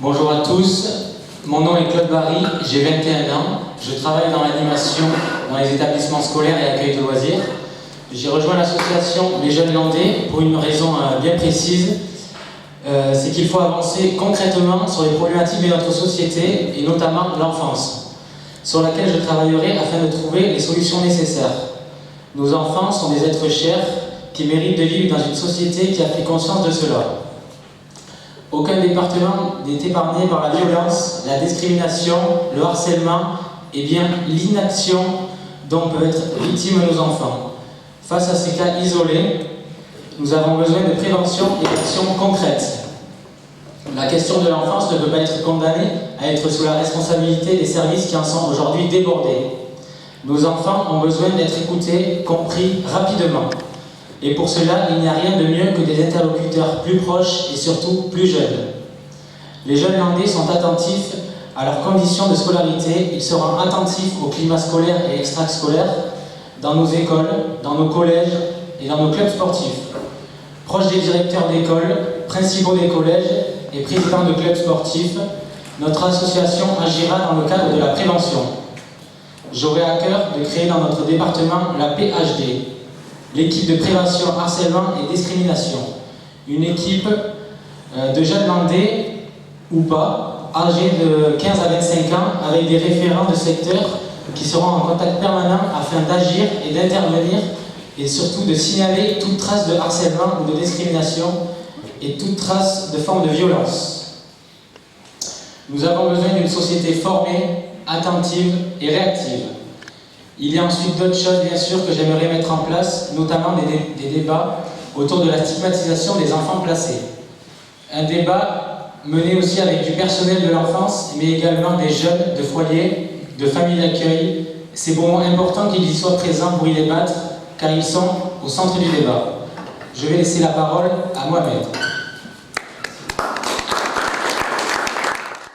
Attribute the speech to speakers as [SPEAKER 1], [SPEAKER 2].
[SPEAKER 1] Bonjour à tous, mon nom est Claude Barry, j'ai 21 ans, je travaille dans l'animation dans les établissements scolaires et accueil de loisirs. J'ai rejoint l'association Les Jeunes Landais pour une raison bien précise, c'est qu'il faut avancer concrètement sur les problématiques de notre société et notamment l'enfance, sur laquelle je travaillerai afin de trouver les solutions nécessaires. Nos enfants sont des êtres chers qui méritent de vivre dans une société qui a pris conscience de cela. Aucun département n'est épargné par la violence, la discrimination, le harcèlement et bien l'inaction dont peuvent être victimes nos enfants. Face à ces cas isolés, nous avons besoin de prévention et d'actions concrètes. La question de l'enfance ne peut pas être condamnée à être sous la responsabilité des services qui en sont aujourd'hui débordés. Nos enfants ont besoin d'être écoutés, compris rapidement. Et pour cela, il n'y a rien de mieux que des interlocuteurs plus proches et surtout plus jeunes. Les jeunes landais sont attentifs à leurs conditions de scolarité, ils seront attentifs au climat scolaire et extrascolaire dans nos écoles, dans nos collèges et dans nos clubs sportifs. Proches des directeurs d'école, principaux des collèges et présidents de clubs sportifs, notre association agira dans le cadre de la prévention. J'aurai à cœur de créer dans notre département la PHD, l'équipe de prévention, harcèlement et discrimination. Une équipe de jeunes landais ou pas, âgés de 15 à 25 ans, avec des référents de secteur qui seront en contact permanent afin d'agir et d'intervenir et surtout de signaler toute trace de harcèlement ou de discrimination et toute trace de forme de violence. Nous avons besoin d'une société formée, attentive et réactive. Il y a ensuite d'autres choses, bien sûr, que j'aimerais mettre en place, notamment des débats autour de la stigmatisation des enfants placés. Un débat mené aussi avec du personnel de l'enfance, mais également des jeunes de foyers, de familles d'accueil. C'est pour moi important qu'ils y soient présents pour y débattre, car ils sont au centre du débat. Je vais laisser la parole à Mohamed.